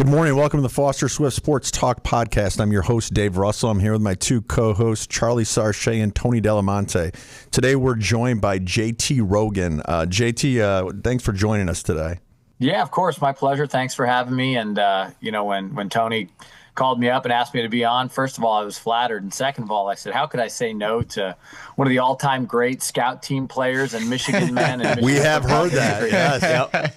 Good morning. Welcome to the Foster Swift Sports Talk podcast. I'm your host, Dave Russell. I'm here with my two co-hosts, Charlie Sarche and Tony Delamonte. Today, we're joined by JT Rogan. JT, thanks for joining us today. Yeah, of course. My pleasure. Thanks for having me. And, when Tony called me up and asked me to be on, first of all, I was flattered. And second of all, I said, how could I say no to one of the all-time great scout team players and Michigan men? And we have heard that. Yes.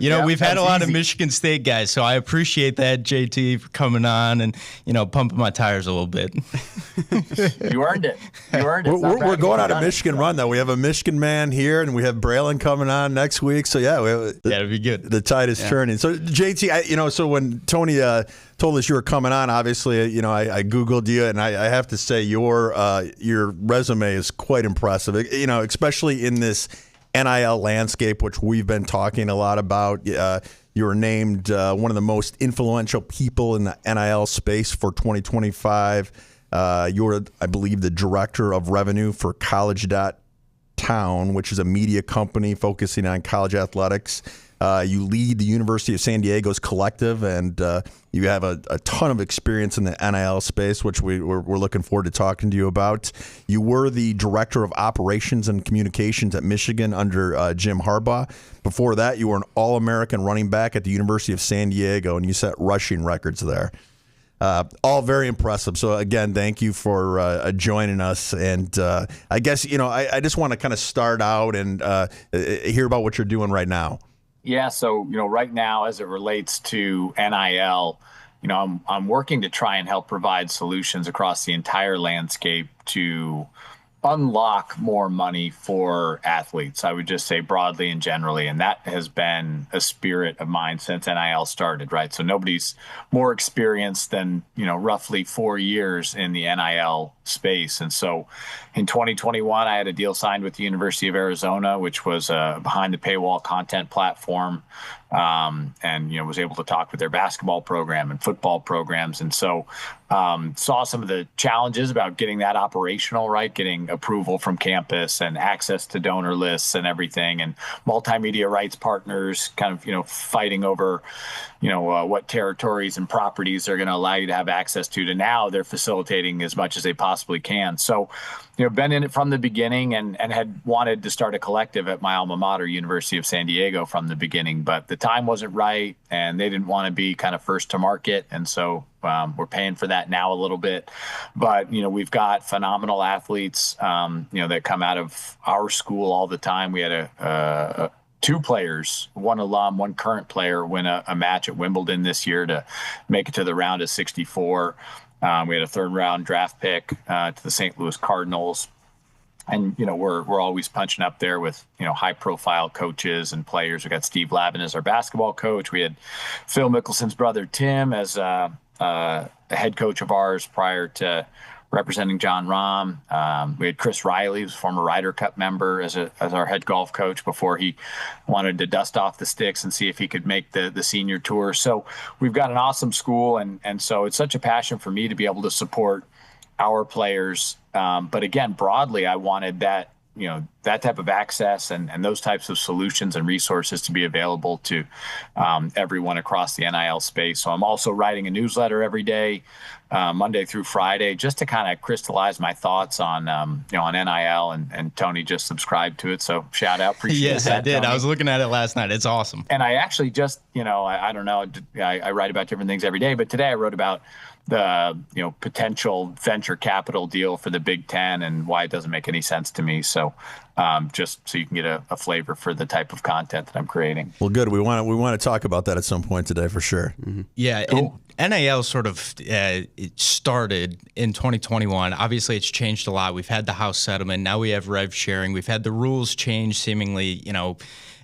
Yep. We've had a lot of Michigan State guys, so I appreciate that, JT, for coming on and, pumping my tires a little bit. You earned it. We're going on a Michigan run, though. We have a Michigan man here, and we have Braylon coming on next week. So, that'd be good. The tide is turning. So, JT, so when Tony told us you were coming on, obviously, I Googled you, and I have to say your resume is quite impressive, especially in this NIL landscape, which we've been talking a lot about. You were named one of the most influential people in the NIL space for 2025. You're, I believe, the director of revenue for College.Town, which is a media company focusing on college athletics. You lead the University of San Diego's collective, and you have a ton of experience in the NIL space, which we're looking forward to talking to you about. You were the director of operations and communications at Michigan under Jim Harbaugh. Before that, you were an All-American running back at the University of San Diego, and you set rushing records there. All very impressive. So, again, thank you for joining us. And I guess, I just want to kind of start out and hear about what you're doing right now. Yeah, so right now, as it relates to NIL, I'm working to try and help provide solutions across the entire landscape to unlock more money for athletes. I would just say broadly and generally, and that has been a spirit of mine since NIL started, right? So nobody's more experienced than roughly 4 years in the NIL space. And so in 2021, I had a deal signed with the University of Arizona, which was a behind the paywall content platform, and was able to talk with their basketball program and football programs. And so saw some of the challenges about getting that operational, right? Getting approval from campus and access to donor lists and everything, and multimedia rights partners kind of, fighting over, what territories and properties they're going to allow you to have access to now they're facilitating as much as they possibly can. So, been in it from the beginning and had wanted to start a collective at my alma mater, University of San Diego, from the beginning, but the time wasn't right and they didn't want to be kind of first to market. And so we're paying for that now a little bit, but we've got phenomenal athletes, that come out of our school all the time. We had two players, one alum, one current player, win a match at Wimbledon this year to make it to the round of 64. We had a third-round draft pick to the St. Louis Cardinals. And, we're always punching up there with, high-profile coaches and players. We got Steve Lavin as our basketball coach. We had Phil Mickelson's brother, Tim, as a head coach of ours prior to representing John Rahm. We had Chris Riley, who's a former Ryder Cup member, as our head golf coach before he wanted to dust off the sticks and see if he could make the senior tour. So we've got an awesome school, and so it's such a passion for me to be able to support our players. But again, broadly, I wanted that type of access and those types of solutions and resources to be available to everyone across the NIL space. So I'm also writing a newsletter every day, Monday through Friday, just to kind of crystallize my thoughts on on NIL, and Tony just subscribed to it. So shout out. Appreciate yes, that, I did. Tony. I was looking at it last night. It's awesome. And I actually just, I don't know, I write about different things every day, but today I wrote about the potential venture capital deal for the Big Ten and why it doesn't make any sense to me. So just so you can get a flavor for the type of content that I'm creating. Well, good. We want to talk about that at some point today for sure. Mm-hmm. Yeah, cool. And NIL sort of it started in 2021. Obviously, it's changed a lot. We've had the House settlement. Now we have rev sharing. We've had the rules change seemingly,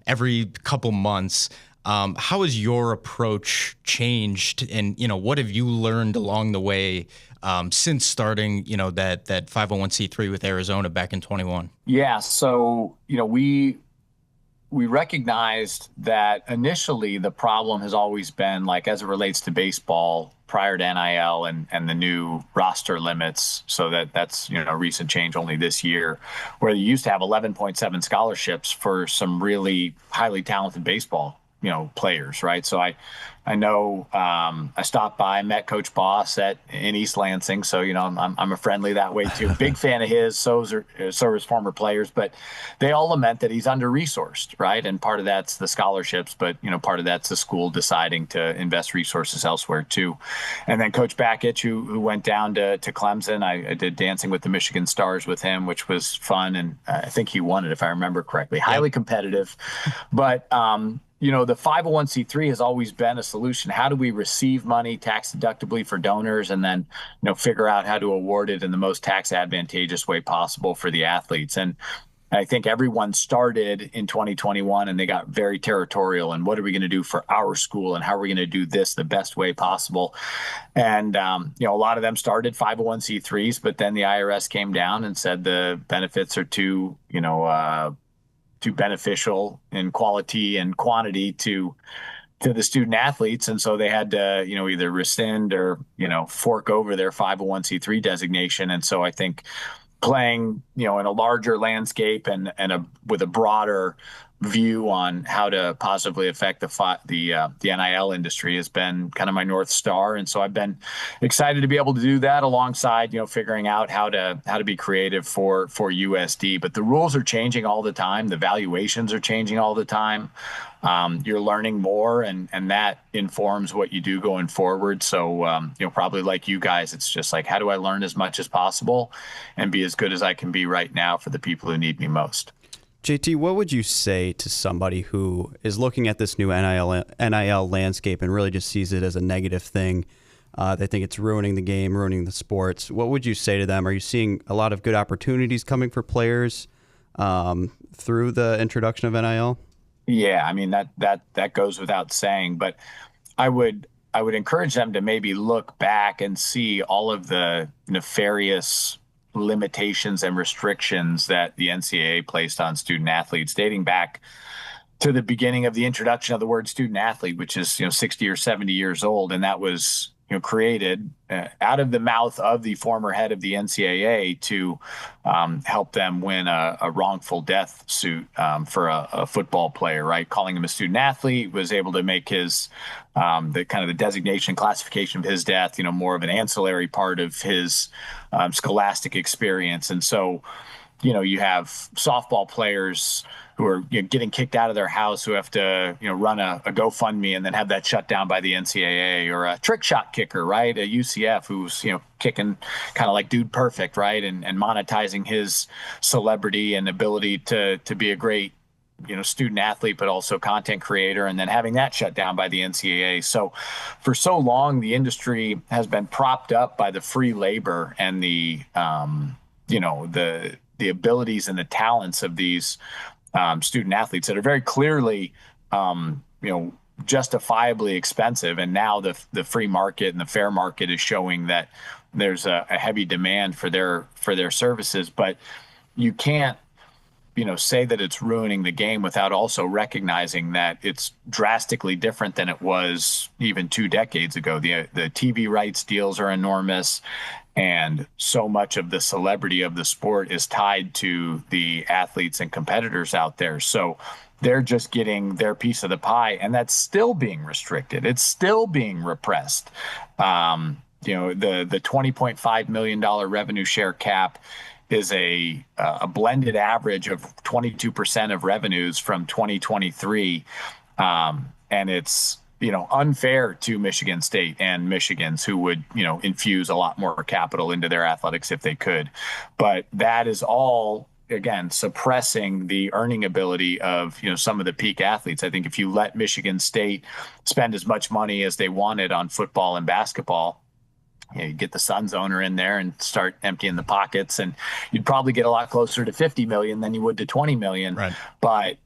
every couple months. How has your approach changed, and what have you learned along the way since starting that 501c3 with Arizona back in 21? Yeah, so we recognized that initially the problem has always been, like, as it relates to baseball prior to NIL and the new roster limits. So that's a recent change only this year, where you used to have 11.7 scholarships for some really highly talented baseball players, right? So I know I stopped by, met Coach Boss in East Lansing, so I'm a friendly that way too. Big fan of his. So are his former players, but they all lament that he's under resourced, right? And part of that's the scholarships, but part of that's the school deciding to invest resources elsewhere too. And then Coach Bakich, who went down to Clemson, I did Dancing with the Michigan Stars with him, which was fun, and I think he won it if I remember correctly. Highly competitive, but the 501c3 has always been a solution. How do we receive money tax deductibly for donors and then, figure out how to award it in the most tax advantageous way possible for the athletes? And I think everyone started in 2021 and they got very territorial. And what are we going to do for our school? And how are we going to do this the best way possible? And, a lot of them started 501c3s, but then the IRS came down and said the benefits are too beneficial in quality and quantity to the student athletes. And so they had to, either rescind or, fork over their 501c3 designation. And so I think playing, in a larger landscape and with a broader view on how to positively affect the NIL industry has been kind of my North Star. And so I've been excited to be able to do that alongside, figuring out how to be creative for USD. But the rules are changing all the time. The valuations are changing all the time. You're learning more and that informs what you do going forward. So, probably like you guys, it's just like, how do I learn as much as possible and be as good as I can be right now for the people who need me most? JT, what would you say to somebody who is looking at this new NIL landscape and really just sees it as a negative thing? They think it's ruining the game, ruining the sports. What would you say to them? Are you seeing a lot of good opportunities coming for players through the introduction of NIL? Yeah, I mean, that goes without saying, but I would encourage them to maybe look back and see all of the nefarious limitations and restrictions that the NCAA placed on student athletes dating back to the beginning of the introduction of the word student athlete, which is 60 or 70 years old. And that was created out of the mouth of the former head of the NCAA to help them win a wrongful death suit for a football player, right? Calling him a student athlete, was able to make his the kind of the designation classification of his death, more of an ancillary part of his scholastic experience. And so, you have softball players who are getting kicked out of their house, who have to run a GoFundMe and then have that shut down by the NCAA, or a trick shot kicker, right? A UCF who's kicking kind of like Dude Perfect, right, and monetizing his celebrity and ability to be a great student athlete, but also content creator, and then having that shut down by the NCAA. So for so long, the industry has been propped up by the free labor and the abilities and the talents of these student athletes that are very clearly, justifiably expensive. And now the free market and the fair market is showing that there's a heavy demand for their services. But you can't, say that it's ruining the game without also recognizing that it's drastically different than it was even 2 decades ago. The TV rights deals are enormous, and so much of the celebrity of the sport is tied to the athletes and competitors out there. So they're just getting their piece of the pie, and that's still being restricted. It's still being repressed. The $20.5 million revenue share cap is a blended average of 22% of revenues from 2023. And it's, unfair to Michigan State and Michigans, who would, infuse a lot more capital into their athletics if they could. But that is all, again, suppressing the earning ability of, some of the peak athletes. I think if you let Michigan State spend as much money as they wanted on football and basketball, you get the Suns owner in there and start emptying the pockets, and you'd probably get a lot closer to 50 million than you would to 20 million. Right. But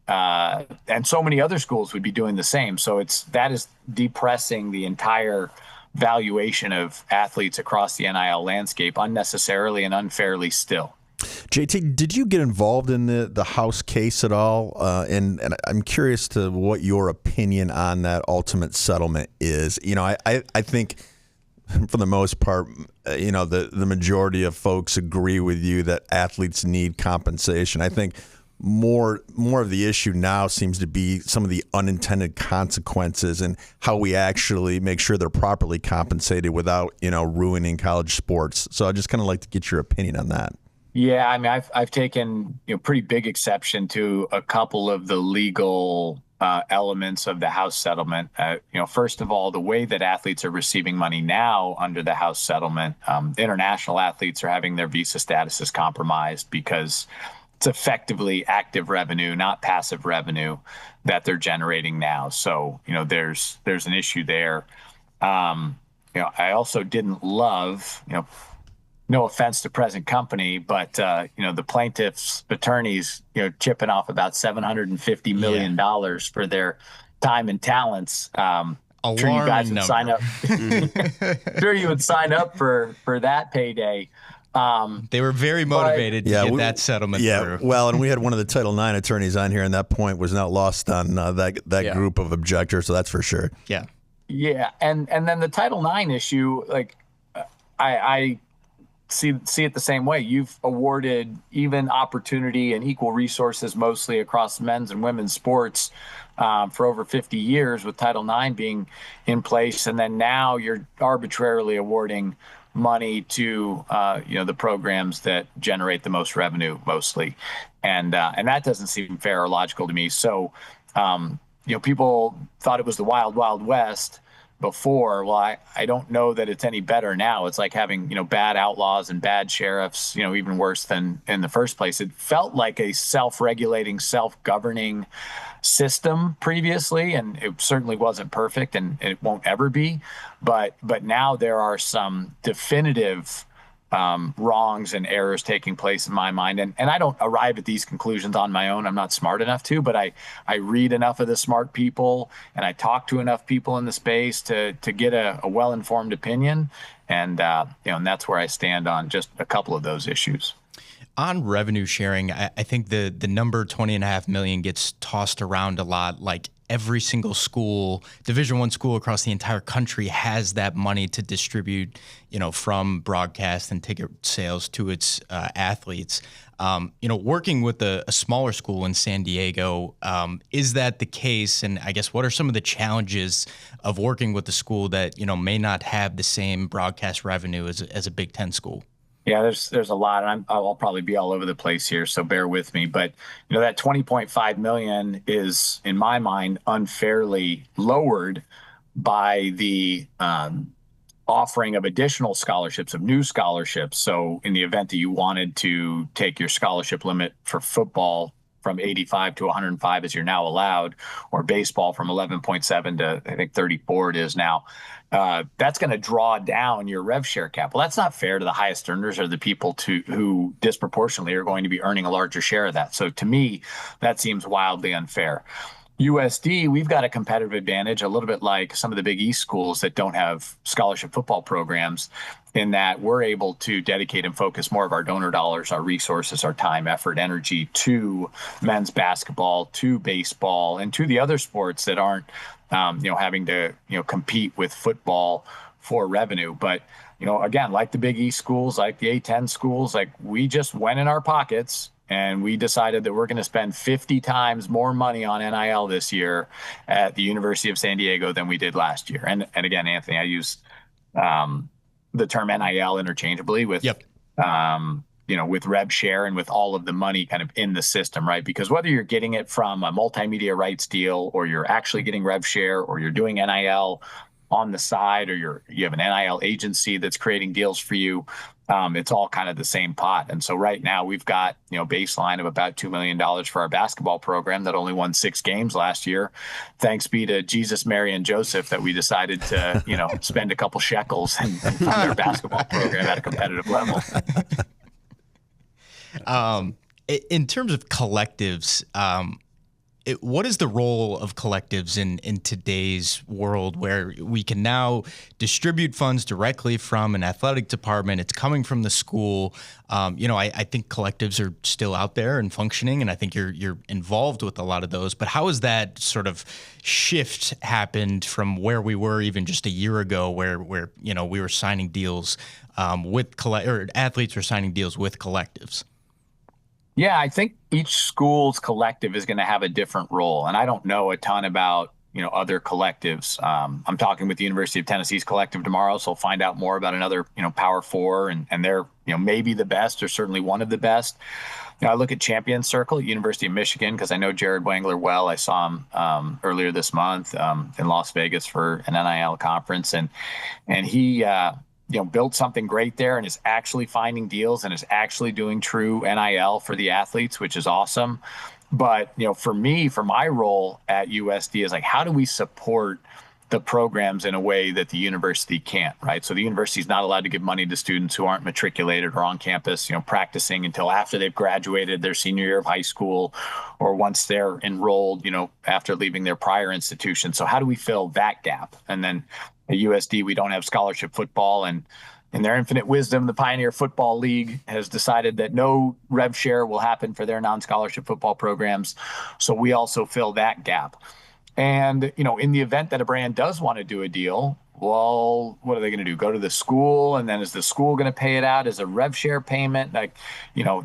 and so many other schools would be doing the same. So that is depressing the entire valuation of athletes across the NIL landscape unnecessarily and unfairly still. JT, did you get involved in the House case at all? And I'm curious to what your opinion on that ultimate settlement is. I think, for the most part, the majority of folks agree with you that athletes need compensation. I think more of the issue now seems to be some of the unintended consequences and how we actually make sure they're properly compensated without, ruining college sports. So I just kind of like to get your opinion on that. Yeah, I mean, I've taken pretty big exception to a couple of the legal elements of the House settlement. First of all, the way that athletes are receiving money now under the House settlement, international athletes are having their visa statuses compromised because it's effectively active revenue, not passive revenue, that they're generating now. So, there's an issue there. I also didn't love, no offense to present company, but the plaintiffs' attorneys, chipping off about $750 million for their time and talents. Sure you guys would sign up. Sure you would sign up for that payday. They were very motivated to get that settlement through. Well, and we had one of the Title IX attorneys on here, and that point was not lost on that group of objectors. So that's for sure. Yeah. Yeah, and then the Title IX issue, like I see it the same way. You've awarded even opportunity and equal resources mostly across men's and women's sports for over 50 years, with Title IX being in place, and then now you're arbitrarily awarding money to the programs that generate the most revenue mostly, and that doesn't seem fair or logical to me. So people thought it was the wild west before. Well, I don't know that it's any better now. It's like having bad outlaws and bad sheriffs, even worse than in the first place. It felt like a self-regulating, self-governing system previously, and it certainly wasn't perfect, and it won't ever be. But now there are some definitive wrongs and errors taking place in my mind. And I don't arrive at these conclusions on my own. I'm not smart enough to, but I read enough of the smart people, and I talk to enough people in the space to get a well-informed opinion. And, and that's where I stand on just a couple of those issues. On revenue sharing, I think the number $20.5 million gets tossed around a lot. Like every single school, Division I school across the entire country has that money to distribute, from broadcast and ticket sales to its athletes. Working with a smaller school in San Diego, is that the case? And I guess what are some of the challenges of working with a school that may not have the same broadcast revenue as a Big Ten school? Yeah, there's a lot, and I'll probably be all over the place here, so bear with me. But that $20.5 million is, in my mind, unfairly lowered by the offering of additional scholarships, of new scholarships. So, in the event that you wanted to take your scholarship limit for football from 85 to 105, as you're now allowed, or baseball from 11.7 to I think 34 it is now. That's going to draw down your rev share cap. Well, that's not fair to the highest earners or the people who disproportionately are going to be earning a larger share of that. So to me, that seems wildly unfair. USD, we've got a competitive advantage, a little bit like some of the Big East schools that don't have scholarship football programs, in that we're able to dedicate and focus more of our donor dollars, our resources, our time, effort, energy to men's basketball, to baseball, and to the other sports that aren't having to compete with football for revenue. But again, like the Big East schools, like the A10 schools, like we just went in our pockets and we decided that we're going to spend 50 times more money on NIL this year at the University of San Diego than we did last year. And again, Anthony, I use the term NIL interchangeably with with rev share and with all of the money kind of in the system, right? Because whether you're getting it from a multimedia rights deal, or you're actually getting rev share, or you're doing NIL on the side, or you have an NIL agency that's creating deals for you, it's all kind of the same pot. And so right now we've got baseline of about $2 million for our basketball program that only won 6 games last year. Thanks be to Jesus, Mary, and Joseph that we decided to spend a couple shekels and fund our basketball program at a competitive level. In terms of collectives, what is the role of collectives in today's world, where we can now distribute funds directly from an athletic department? It's coming from the school. I think collectives are still out there and functioning, and I think you're involved with a lot of those. But how has that sort of shift happened from where we were even just a year ago, where we were signing deals with athletes were signing deals with collectives? Yeah, I think each school's collective is going to have a different role, and I don't know a ton about other collectives. I'm talking with the University of Tennessee's collective tomorrow, so I'll find out more about another Power Four, and they're maybe the best or certainly one of the best. I look at Champion Circle at University of Michigan because I know Jared Wangler well. I saw him earlier this month in Las Vegas for an NIL conference, and he built something great there and is actually finding deals and is actually doing true NIL for the athletes, which is awesome. But for me, for my role at USD is like, how do we support the programs in a way that the university can't, right? So the university is not allowed to give money to students who aren't matriculated or on campus, practicing until after they've graduated their senior year of high school or once they're enrolled, after leaving their prior institution. So how do we fill that gap? And then at USD, we don't have scholarship football, and in their infinite wisdom, the Pioneer Football League has decided that no rev share will happen for their non-scholarship football programs. So we also fill that gap. And, in the event that a brand does want to do a deal, well, what are they going to do? Go to the school, and then is the school going to pay it out as a rev share payment? Like,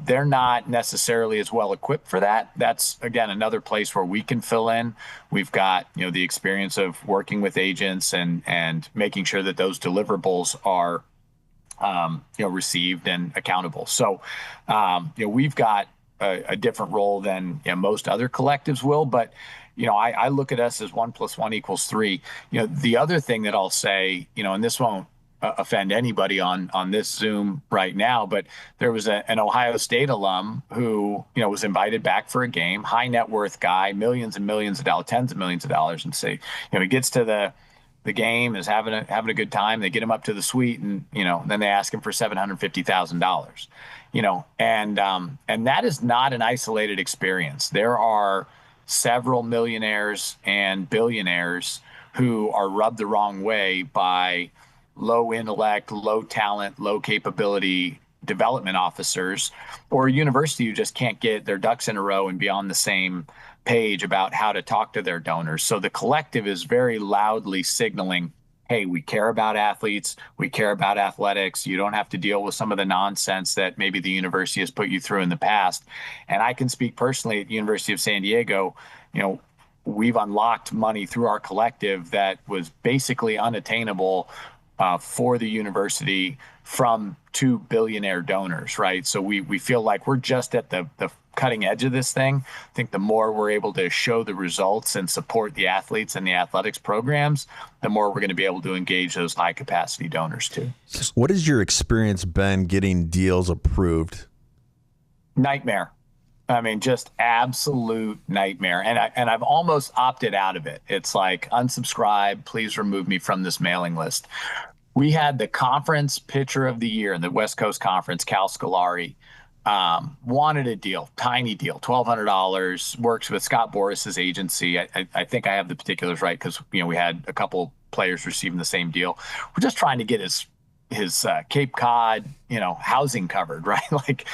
they're not necessarily as well equipped for that. That's, again, another place where we can fill in. We've got, the experience of working with agents and making sure that those deliverables are received and accountable. So, we've got a different role than most other collectives will, but I look at us as 1 + 1 = 3. The other thing that I'll say, and this won't offend anybody on this Zoom right now, but there was an Ohio State alum who, was invited back for a game, high net worth guy, millions and millions of dollars, tens of millions of dollars, and say, he gets to the game, is having a good time. They get him up to the suite, and then they ask him for $750,000. And that is not an isolated experience. There are several millionaires and billionaires who are rubbed the wrong way by low intellect, low talent, low capability development officers, or a university who just can't get their ducks in a row and be on the same page about how to talk to their donors. So the collective is very loudly signaling, hey, we care about athletes, we care about athletics. You don't have to deal with some of the nonsense that maybe the university has put you through in the past. And I can speak personally at the University of San Diego, we've unlocked money through our collective that was basically unattainable for the university from 2 billionaire donors, right? So we feel like we're just at the cutting edge of this thing. I think the more we're able to show the results and support the athletes and the athletics programs, the more we're going to be able to engage those high capacity donors too. What has your experience been getting deals approved? Nightmare. I mean, just absolute nightmare. And I've almost opted out of it. It's like, unsubscribe, please remove me from this mailing list. We had the conference pitcher of the year in the West Coast Conference, Cal Scolari, wanted a deal, tiny deal, $1,200, works with Scott Boris's agency. I think I have the particulars right because, we had a couple players receiving the same deal. We're just trying to get his Cape Cod, housing covered, right? Like,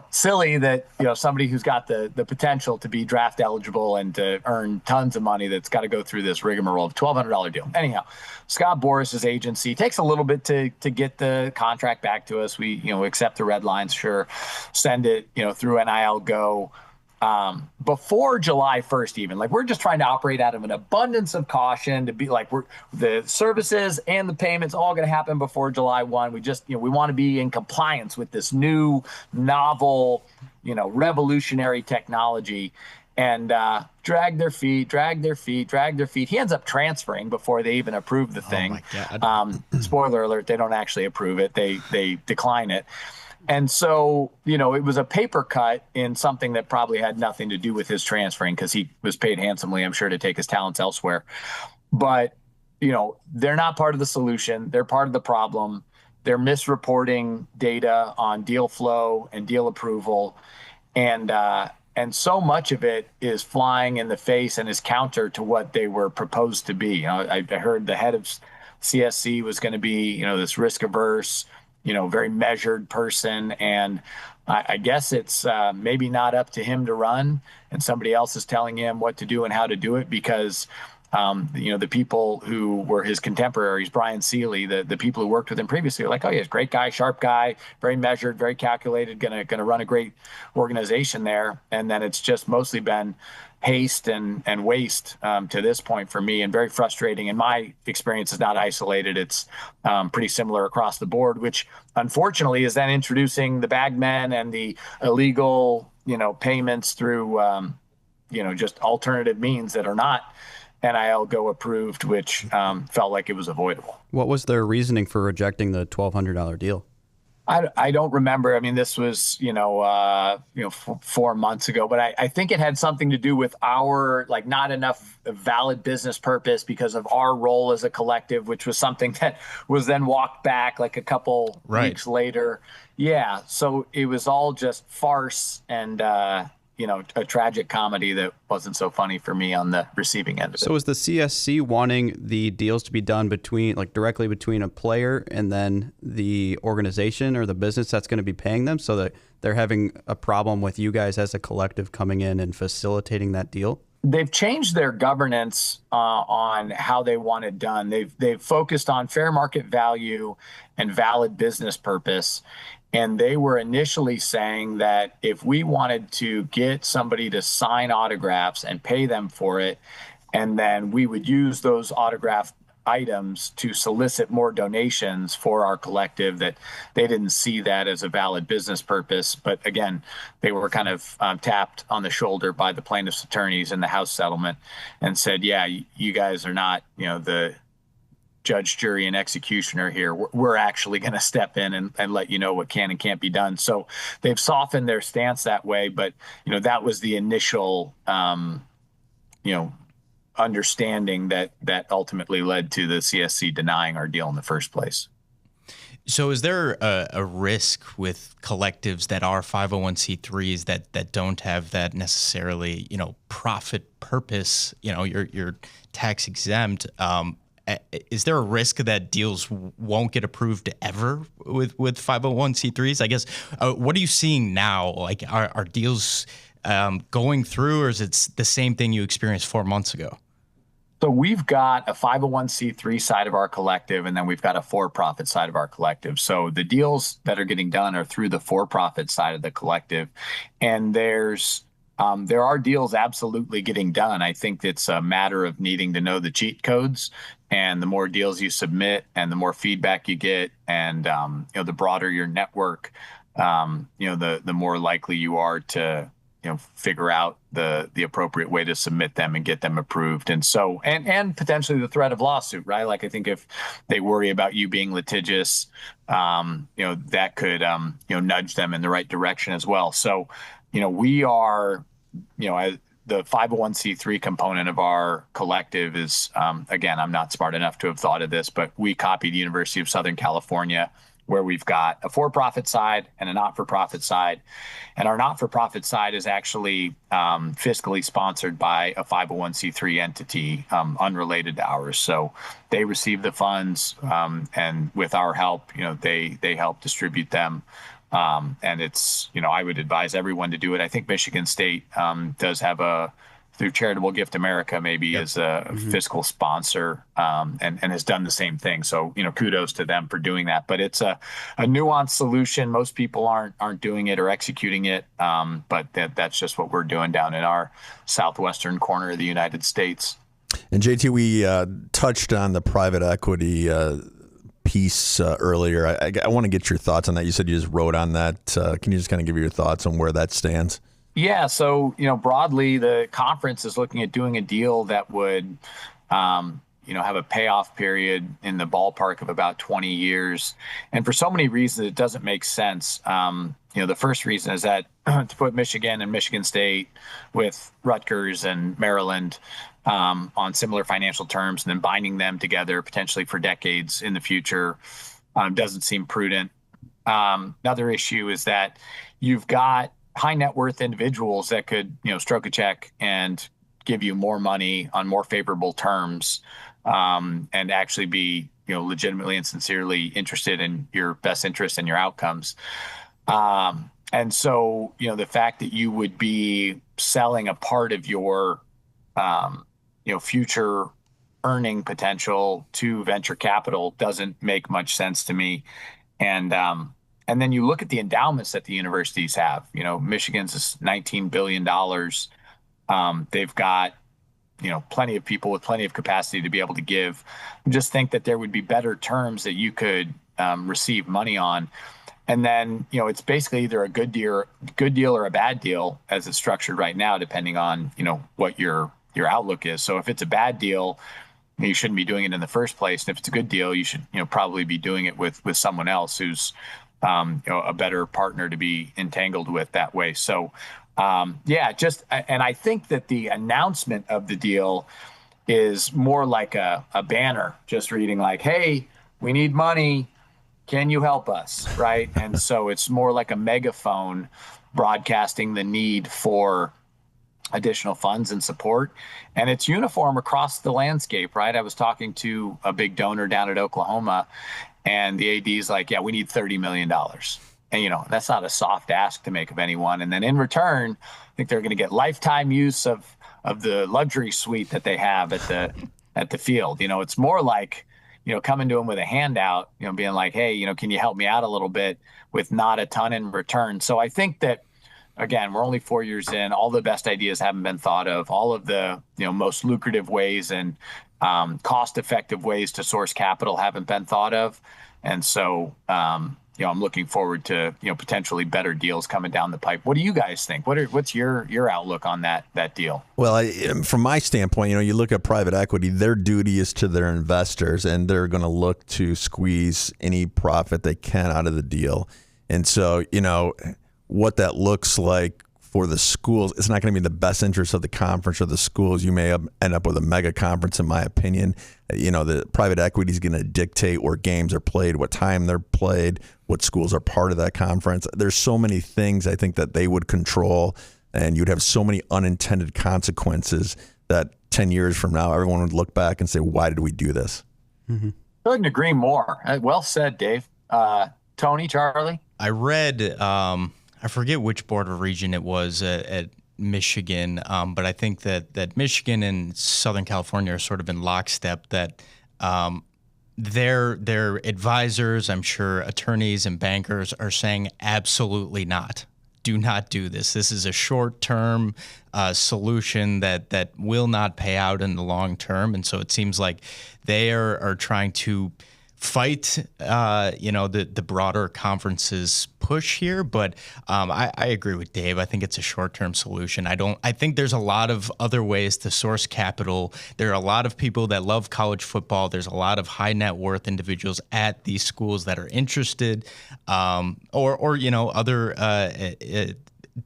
silly that, somebody who's got the potential to be draft eligible and to earn tons of money that's got to go through this rigmarole of $1,200 deal. Anyhow, Scott Boris's agency takes a little bit to get the contract back to us. We, accept the red lines, sure, send it, through NIL Go. Before July 1st, even, like, we're just trying to operate out of an abundance of caution to be like, the services and the payments all going to happen before July 1. We just, we want to be in compliance with this new novel, revolutionary technology, and drag their feet. He ends up transferring before they even approve the thing. Oh my God. Spoiler alert, they don't actually approve it. They decline it. And so, it was a paper cut in something that probably had nothing to do with his transferring because he was paid handsomely, I'm sure, to take his talents elsewhere. But, they're not part of the solution. They're part of the problem. They're misreporting data on deal flow and deal approval. And so much of it is flying in the face and is counter to what they were proposed to be. I heard the head of CSC was going to be, this risk averse, very measured person. And I guess it's maybe not up to him to run, and somebody else is telling him what to do and how to do it, because The people who were his contemporaries, Brian Seeley, the people who worked with him previously, are like, oh, yeah, he's a great guy, sharp guy, very measured, very calculated, gonna run a great organization there. And then it's just mostly been haste and waste to this point for me, and very frustrating. And my experience is not isolated. It's pretty similar across the board, which unfortunately is then introducing the bagmen and the illegal, payments through, just alternative means that are not NIL Go approved, which felt like it was avoidable. What was their reasoning for rejecting the $1,200 deal? I don't remember. I mean, this was 4 months ago, but I think it had something to do with our not enough valid business purpose because of our role as a collective, which was something that was then walked back a couple weeks later. Yeah, so it was all just farce and a tragic comedy that wasn't so funny for me on the receiving end of it. So is the CSC wanting the deals to be done directly between a player and then the organization or the business that's going to be paying them, so that they're having a problem with you guys as a collective coming in and facilitating that deal? They've changed their governance on how they want it done. They've focused on fair market value and valid business purpose. And they were initially saying that if we wanted to get somebody to sign autographs and pay them for it, and then we would use those autograph items to solicit more donations for our collective, that they didn't see that as a valid business purpose. But again, they were kind of tapped on the shoulder by the plaintiff's attorneys in the House settlement and said, yeah, you guys are not, the judge, jury, and executioner here. We're actually going to step in and let you know what can and can't be done. So they've softened their stance that way. But, that was the initial, understanding that ultimately led to the CSC denying our deal in the first place. So is there a risk with collectives that are 501c3s that don't have that necessarily, profit purpose, you're tax exempt? Is there a risk that deals won't get approved ever with 501c3s? I guess, what are you seeing now? Are deals going through, or is it the same thing you experienced 4 months ago? So we've got a 501c3 side of our collective, and then we've got a for-profit side of our collective. So the deals that are getting done are through the for-profit side of the collective. And there are deals absolutely getting done. I think it's a matter of needing to know the cheat codes, and the more deals you submit and the more feedback you get, and the broader your network, the more likely you are to figure out the appropriate way to submit them and get them approved. And so, and potentially the threat of lawsuit, right? I think if they worry about you being litigious, that could nudge them in the right direction as well. So, we are, the 501c3 component of our collective is, again, I'm not smart enough to have thought of this, but we copied the University of Southern California, where we've got a for-profit side and a not-for-profit side. And our not-for-profit side is actually fiscally sponsored by a 501c3 entity unrelated to ours. So they receive the funds, and with our help, they help distribute them. And it's, I would advise everyone to do it. I think Michigan State does have through Charitable Gift America, maybe as a fiscal sponsor, and has done the same thing. So, kudos to them for doing that. But it's a nuanced solution. Most people aren't doing it or executing it. But that's just what we're doing down in our southwestern corner of the United States. And JT, we touched on the private equity piece earlier. I want to get your thoughts on that. You said you just wrote on that. Can you just kind of give your thoughts on where that stands? Yeah. So, broadly, the conference is looking at doing a deal that would, have a payoff period in the ballpark of about 20 years. And for so many reasons, it doesn't make sense. The first reason is that to put Michigan and Michigan State with Rutgers and Maryland on similar financial terms and then binding them together potentially for decades in the future doesn't seem prudent. Another issue is that you've got high net worth individuals that could, stroke a check and give you more money on more favorable terms, and actually be, legitimately and sincerely interested in your best interest and your outcomes. And so, the fact that you would be selling a part of your, future earning potential to venture capital doesn't make much sense to me. And then you look at the endowments that the universities have. Michigan's is $19 billion. They've got, plenty of people with plenty of capacity to be able to give. I just think that there would be better terms that you could receive money on. And then, it's basically either a good deal or a bad deal as it's structured right now, depending on, what your outlook is. So if it's a bad deal, you shouldn't be doing it in the first place. And if it's a good deal, you should, probably be doing it with someone else who's, a better partner to be entangled with that way. So, and I think that the announcement of the deal is more like a banner, just reading like, hey, we need money. Can you help us? Right. And so it's more like a megaphone broadcasting the need for additional funds and support. And it's uniform across the landscape, right? I was talking to a big donor down at Oklahoma, and the AD's like, yeah, we need $30 million. And, that's not a soft ask to make of anyone. And then in return, I think they're going to get lifetime use of the luxury suite that they have at the field. It's more like, coming to them with a handout, being like, hey, can you help me out a little bit with not a ton in return? So I think that, again, we're only 4 years in. All the best ideas haven't been thought of. All of the most lucrative ways and cost-effective ways to source capital haven't been thought of. And so, I'm looking forward to potentially better deals coming down the pipe. What do you guys think? What's your outlook on that deal? Well, from my standpoint, you look at private equity. Their duty is to their investors, and they're going to look to squeeze any profit they can out of the deal. And so, what that looks like for the schools, it's not going to be in the best interest of the conference or the schools. You may end up with a mega conference, in my opinion. The private equity is going to dictate where games are played, what time they're played, what schools are part of that conference. There's so many things I think that they would control, and you'd have so many unintended consequences that 10 years from now, everyone would look back and say, why did we do this? Mm-hmm. Couldn't agree more. Well said, Dave. Tony, Charlie? I read, I forget which board of region it was at Michigan, but I think that Michigan and Southern California are sort of in lockstep, that their advisors, I'm sure attorneys and bankers, are saying absolutely not. Do not do this. This is a short-term solution that will not pay out in the long term. And so it seems like they are trying to fight, the broader conference's push here. But I agree with Dave. I think it's a short-term solution. I think there's a lot of other ways to source capital. There are a lot of people that love college football. There's a lot of high net worth individuals at these schools that are interested, or other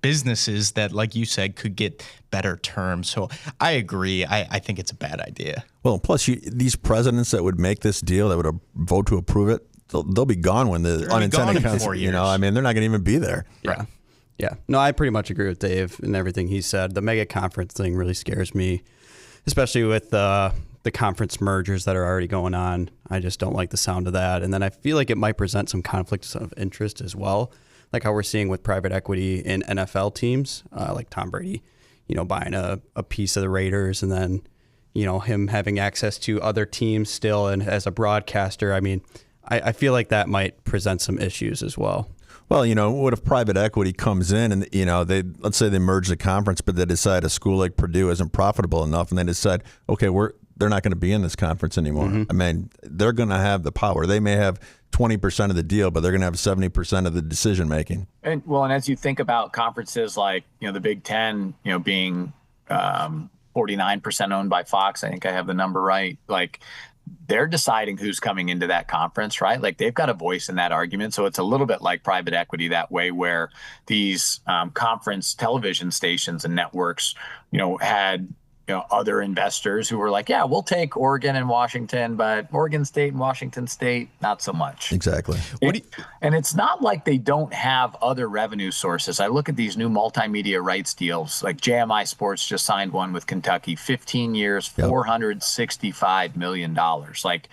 businesses that, like you said, could get better terms. So I agree. I think it's a bad idea. Well, plus these presidents that would make this deal, that would vote to approve it, they'll be gone when the unintended consequences. They're not going to even be there. Yeah. Yeah. No, I pretty much agree with Dave and everything he said. The mega conference thing really scares me, especially with the conference mergers that are already going on. I just don't like the sound of that. And then I feel like it might present some conflicts of interest as well, like how we're seeing with private equity in NFL teams, like Tom Brady, buying a piece of the Raiders, and then, him having access to other teams still. And as a broadcaster, I feel like that might present some issues as well. Well, what if private equity comes in and, let's say they merge the conference, but they decide a school like Purdue isn't profitable enough, and they decide, okay, they're not going to be in this conference anymore. Mm-hmm. They're going to have the power. They may have 20% of the deal, but they're going to have 70% of the decision making. And as you think about conferences like, the Big Ten, being 49% owned by Fox, I think I have the number right. Like, they're deciding who's coming into that conference, right? Like, they've got a voice in that argument. So it's a little bit like private equity that way, where these conference television stations and networks, had other investors who were like, yeah, we'll take Oregon and Washington, but Oregon State and Washington State, not so much. Exactly. And it's not like they don't have other revenue sources. I look at these new multimedia rights deals, like JMI Sports just signed one with Kentucky, 15 years, $465 million. Like,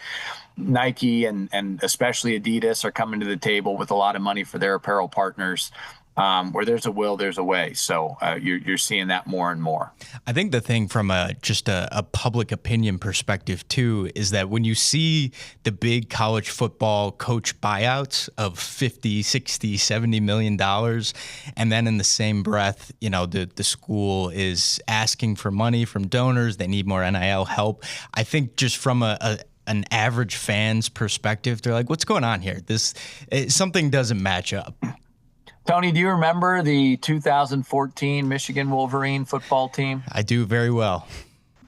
Nike and especially Adidas are coming to the table with a lot of money for their apparel partners. Where there's a will, there's a way. So you're seeing that more and more. I think the thing from just a public opinion perspective too is that when you see the big college football coach buyouts of 50, 60, 70 million dollars, and then in the same breath, the school is asking for money from donors, they need more NIL help. I think just from an average fan's perspective, they're like, what's going on here? Something doesn't match up. Tony, do you remember the 2014 Michigan Wolverine football team? I do very well.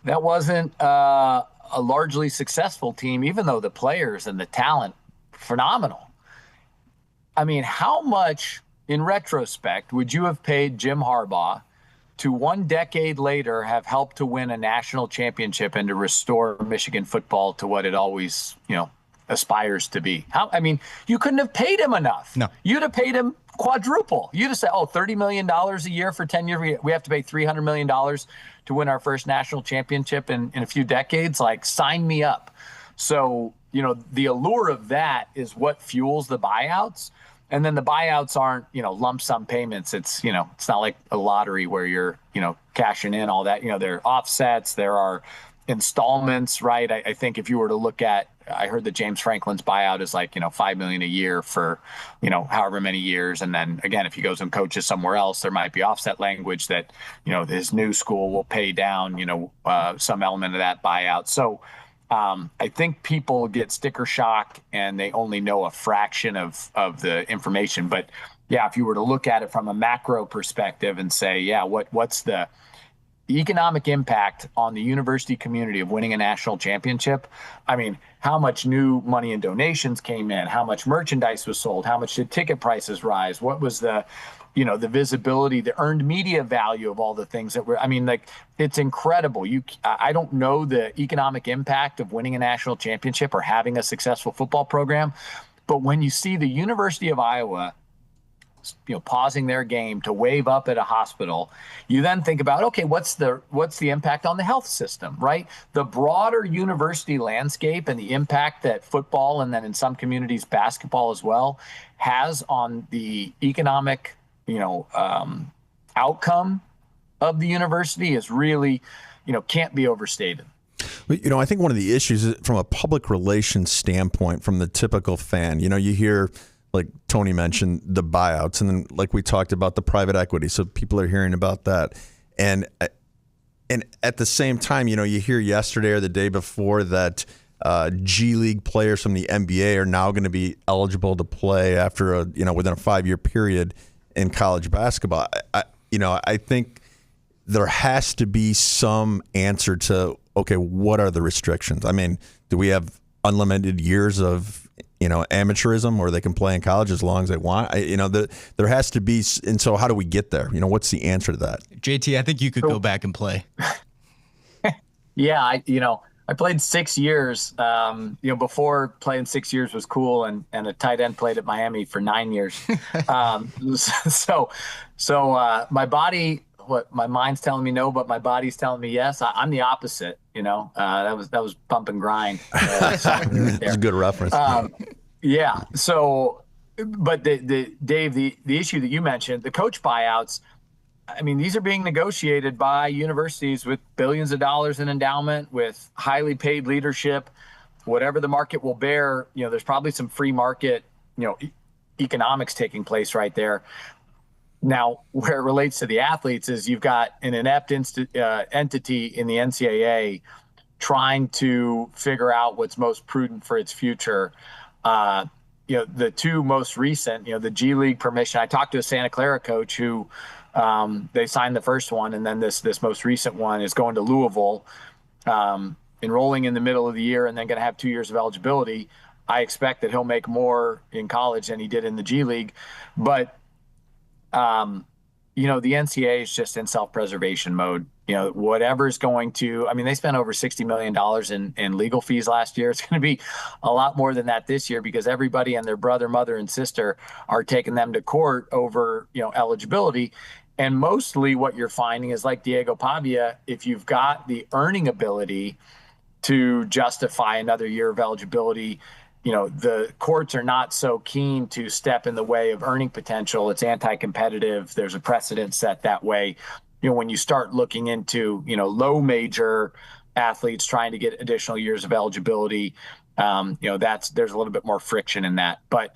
That wasn't a largely successful team, even though the players and the talent, phenomenal. I mean, how much, in retrospect, would you have paid Jim Harbaugh to 1 decade later have helped to win a national championship and to restore Michigan football to what it always, aspires to be? You couldn't have paid him enough. No. You'd have paid him quadruple. You'd have said, $30 million a year for 10 years. We have to pay $300 million to win our first national championship in a few decades. Like, sign me up. So, the allure of that is what fuels the buyouts. And then the buyouts aren't, lump sum payments. It's not like a lottery where you're, cashing in all that. There are offsets. There are installments, right? I think if you were to look at, I heard that James Franklin's buyout is like, $5 million a year for, however many years. And then again, if he goes and coaches somewhere else, there might be offset language that, his new school will pay down, some element of that buyout. So I think people get sticker shock and they only know a fraction of the information. But yeah, if you were to look at it from a macro perspective and say, what's the economic impact on the university community of winning a national championship? I mean, how much new money and donations came in? How much merchandise was sold? How much did ticket prices rise? What was the visibility, the earned media value of all the things that were, it's incredible. I don't know the economic impact of winning a national championship or having a successful football program, but when you see the University of Iowa pausing their game to wave up at a hospital, you then think about, okay, what's the impact on the health system, right? The broader university landscape and the impact that football, and then in some communities basketball as well, has on the economic, outcome of the university is really, can't be overstated. I think one of the issues is from a public relations standpoint, from the typical fan, you hear, like Tony mentioned, the buyouts, and then like we talked about the private equity. So people are hearing about that. And at the same time, you hear yesterday or the day before that G League players from the NBA are now going to be eligible to play after within a 5-year period in college basketball. I think there has to be some answer to, okay, what are the restrictions? I mean, do we have unlimited years of amateurism, or they can play in college as long as they want? There has to be. And so how do we get there? What's the answer to that? JT, I think you could go back and play. Yeah. I played 6 years, before playing 6 years was cool, and a tight end played at Miami for 9 years. So my body, what my mind's telling me no, but my body's telling me yes. I'm the opposite. That was bump and grind. That's a good reference. Yeah. So, but Dave, the issue that you mentioned, the coach buyouts, these are being negotiated by universities with billions of dollars in endowment, with highly paid leadership. Whatever the market will bear, there's probably some free market, economics taking place right there. Now, where it relates to the athletes is you've got an inept entity in the NCAA trying to figure out what's most prudent for its future. The two most recent, the G League permission. I talked to a Santa Clara coach who they signed the first one, and then this most recent one is going to Louisville, enrolling in the middle of the year, and then going to have 2 years of eligibility. I expect that he'll make more in college than he did in the G League, but the NCAA is just in self-preservation mode. Whatever's going to, they spent over $60 million in legal fees last year. It's going to be a lot more than that this year, because everybody and their brother, mother, and sister are taking them to court over, eligibility. And mostly what you're finding is, like Diego Pavia, if you've got the earning ability to justify another year of eligibility, the courts are not so keen to step in the way of earning potential. It's anti-competitive. There's a precedent set that way. When you start looking into, low major athletes trying to get additional years of eligibility, there's a little bit more friction in that. But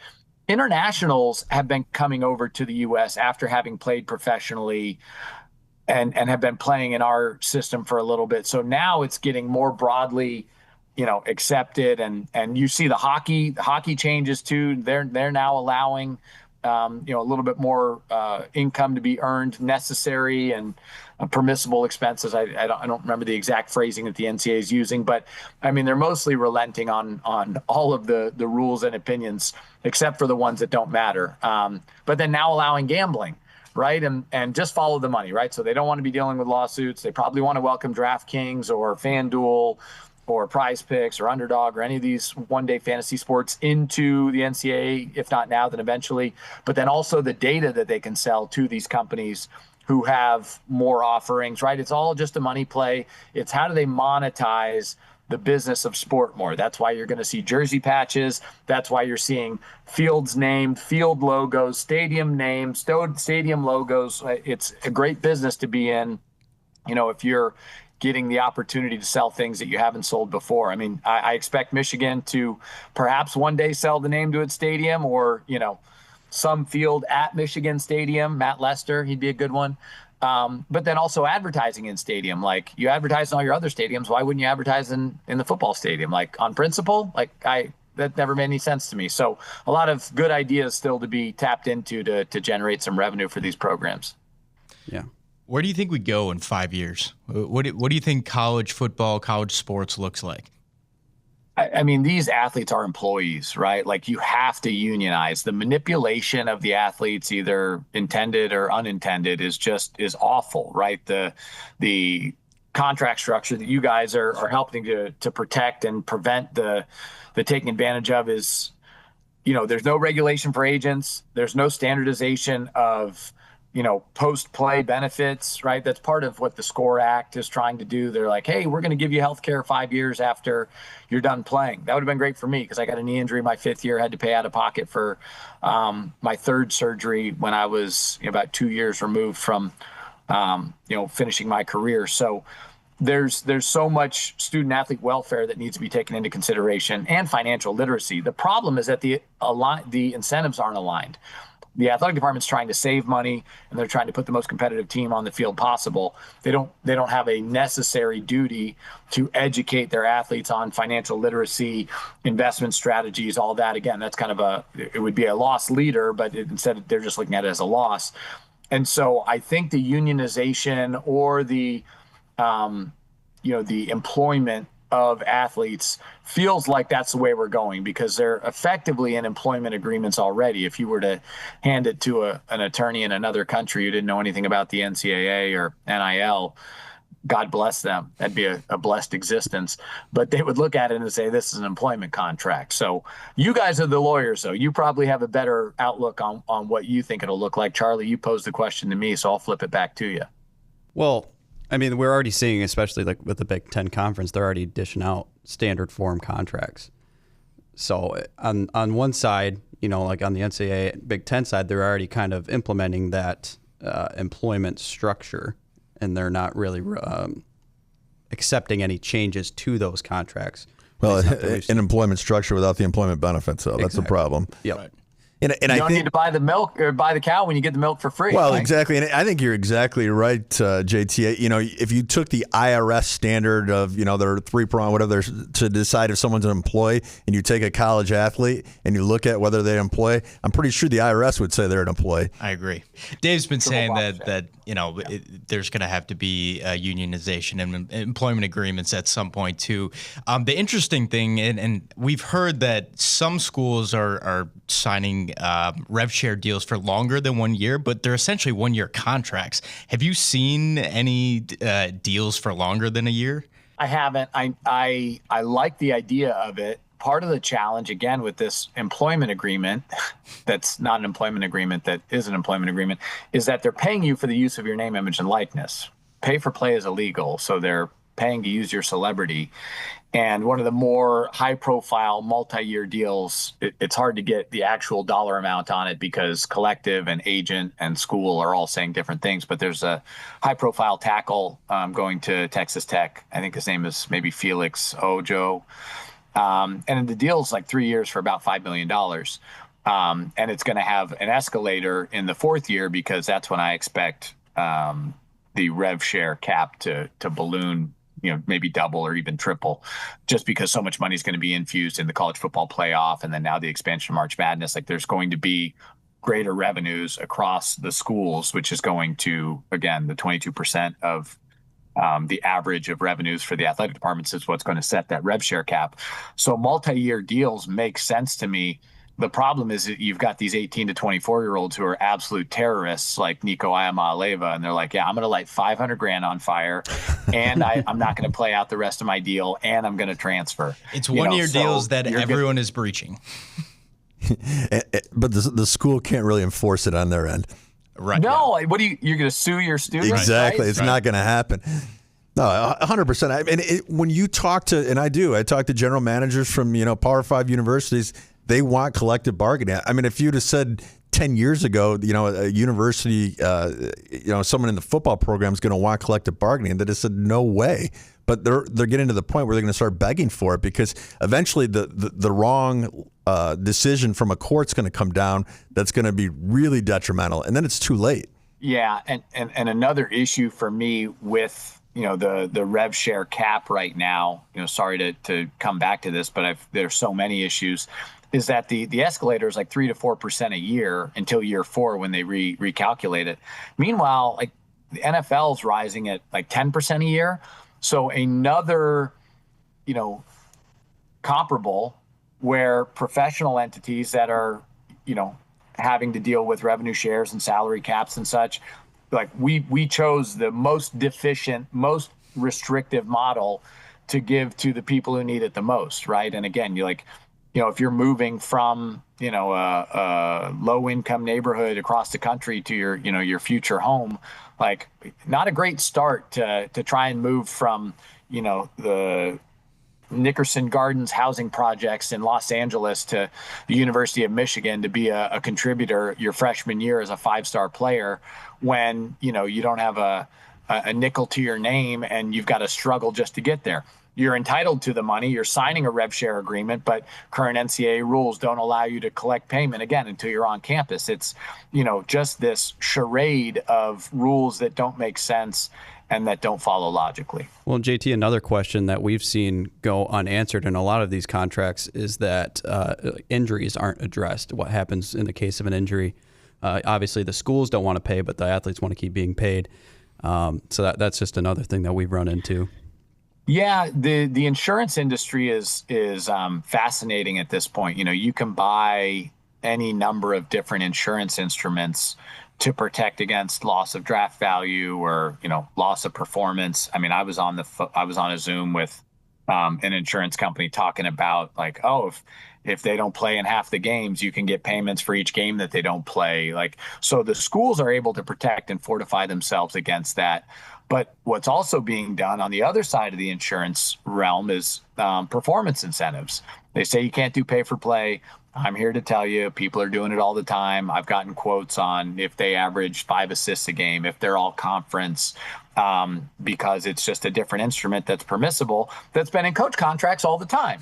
internationals have been coming over to the U.S. after having played professionally and have been playing in our system for a little bit. So now it's getting more broadly, accepted, and you see the hockey changes too. They're now allowing, a little bit more income to be earned, necessary and permissible expenses. I don't remember the exact phrasing that the NCAA is using, but I mean, they're mostly relenting on all of the rules and opinions, except for the ones that don't matter. But then now allowing gambling, right? And just follow the money, right? So they don't want to be dealing with lawsuits. They probably want to welcome DraftKings or FanDuel or Prize Picks or Underdog or any of these one-day fantasy sports into the NCAA, if not now, then eventually. But then also the data that they can sell to these companies who have more offerings, right? It's all just a money play. It's how do they monetize the business of sport more. That's why you're going to see jersey patches. That's why you're seeing fields named, field logos, stadium names, stadium logos. It's a great business to be in, if you're getting the opportunity to sell things that you haven't sold before. I mean, I expect Michigan to perhaps one day sell the name to its stadium, or, some field at Michigan Stadium. Matt Lester, he'd be a good one. But then also advertising in stadium. Like, you advertise in all your other stadiums. Why wouldn't you advertise in the football stadium? Like, on principle, that never made any sense to me. So a lot of good ideas still to be tapped into to generate some revenue for these programs. Yeah. Where do you think we go in 5 years? What do you think college football, college sports looks like? I mean, these athletes are employees, right? Like, you have to unionize. The manipulation of the athletes, either intended or unintended, is awful, right? The contract structure that you guys are helping to protect and prevent the taking advantage of is, there's no regulation for agents. There's no standardization of post-play benefits, right? That's part of what the SCORE Act is trying to do. They're like, hey, we're going to give you health care 5 years after you're done playing. That would have been great for me, because I got a knee injury my 5th year, had to pay out of pocket for my 3rd surgery when I was about 2 years removed from, finishing my career. So there's so much student athlete welfare that needs to be taken into consideration, and financial literacy. The problem is that the incentives aren't aligned. The athletic department's trying to save money, and they're trying to put the most competitive team on the field possible. They don't have a necessary duty to educate their athletes on financial literacy, investment strategies, all that. Again, that's kind of it would be a loss leader, but instead they're just looking at it as a loss. And so I think the unionization or the employment of athletes feels like that's the way we're going, because they're effectively in employment agreements already. If you were to hand it to an attorney in another country who didn't know anything about the NCAA or NIL, God bless them. That'd be a blessed existence. But they would look at it and say, this is an employment contract. So you guys are the lawyers, though. You probably have a better outlook on what you think it'll look like. Charlie, you posed the question to me, so I'll flip it back to you. Well, I mean, we're already seeing, especially like with the Big Ten Conference, they're already dishing out standard form contracts. So on one side, like on the NCAA Big Ten side, they're already kind of implementing that employment structure, and they're not really accepting any changes to those contracts. Well, an employment structure without the employment benefits, so that's the problem. Yep. Right. And you don't need to buy the milk or buy the cow when you get the milk for free. Well, right? exactly. And I think you're exactly right, JT. If you took the IRS standard of, their 3-prong, whatever, to decide if someone's an employee, and you take a college athlete and you look at whether they employ, I'm pretty sure the IRS would say they're an employee. I agree. Dave's been saying that there's going to have to be unionization and employment agreements at some point too. The interesting thing, and we've heard that some schools are signing rev share deals for longer than 1 year, but they're essentially 1-year contracts. Have you seen any deals for longer than a year? I haven't. I like the idea of it. Part of the challenge, again, with this employment agreement, that's not an employment agreement, that is an employment agreement, is that they're paying you for the use of your name, image, and likeness. Pay for play is illegal, so they're paying to use your celebrity. And one of the more high-profile multi-year deals, it's hard to get the actual dollar amount on it because collective and agent and school are all saying different things. But there's a high-profile tackle going to Texas Tech. I think his name is maybe Felix Ojo. And the deal's like 3 years for about $5 million. And it's going to have an escalator in the fourth year because that's when I expect the rev share cap to balloon, maybe double or even triple, just because so much money is going to be infused in the college football playoff. And then now the expansion of March Madness, like there's going to be greater revenues across the schools, which is going to, again, the 22% of the average of revenues for the athletic departments is what's going to set that rev share cap. So multi-year deals make sense to me. The problem is that you've got these 18 to 24-year-olds who are absolute terrorists like Nico Iamaleava, and they're like, yeah, I'm going to light 500 grand on fire, and I'm not going to play out the rest of my deal, and I'm going to transfer. It's one-year deals that everyone is breaching. But the school can't really enforce it on their end. Right. No, what you're going to sue your students? Exactly. Right? It's not going to happen. No, 100%. I mean, when you talk to, and I talk to general managers from, Power 5 universities, they want collective bargaining. I mean, if you'd have said 10 years ago, a university, someone in the football program is going to want collective bargaining, they'd have said no way. But they're getting to the point where they're going to start begging for it because eventually the wrong decision from a court's going to come down that's going to be really detrimental, and then it's too late. Yeah, and another issue for me with the rev share cap right now, sorry to come back to this, but there's so many issues, is that the escalator is like 3 to 4% a year until year 4 when they recalculate it. Meanwhile, like the NFL is rising at like 10% a year. So another, comparable where professional entities that are, having to deal with revenue shares and salary caps and such, like we chose the most deficient, most restrictive model to give to the people who need it the most, right? And again, if you're moving from, a low income neighborhood across the country to your future home, like not a great start to try and move from, the Nickerson Gardens housing projects in Los Angeles to the University of Michigan to be a contributor your freshman year as a 5-star player when, you don't have a nickel to your name and you've got to struggle just to get there. You're entitled to the money. You're signing a rev share agreement, but current NCAA rules don't allow you to collect payment again until you're on campus. It's, just this charade of rules that don't make sense and that don't follow logically. Well, JT, another question that we've seen go unanswered in a lot of these contracts is that injuries aren't addressed. What happens in the case of an injury? Obviously, the schools don't want to pay, but the athletes want to keep being paid. So that's just another thing that we've run into. Yeah, the insurance industry is fascinating at this point. You can buy any number of different insurance instruments to protect against loss of draft value or loss of performance. I mean, I was on a Zoom with an insurance company talking about like, oh, if they don't play in half the games, you can get payments for each game that they don't play. Like, so the schools are able to protect and fortify themselves against that. But what's also being done on the other side of the insurance realm is performance incentives. They say you can't do pay for play. I'm here to tell you, people are doing it all the time. I've gotten quotes on if they average 5 assists a game, if they're all conference, because it's just a different instrument that's permissible, that's been in coach contracts all the time.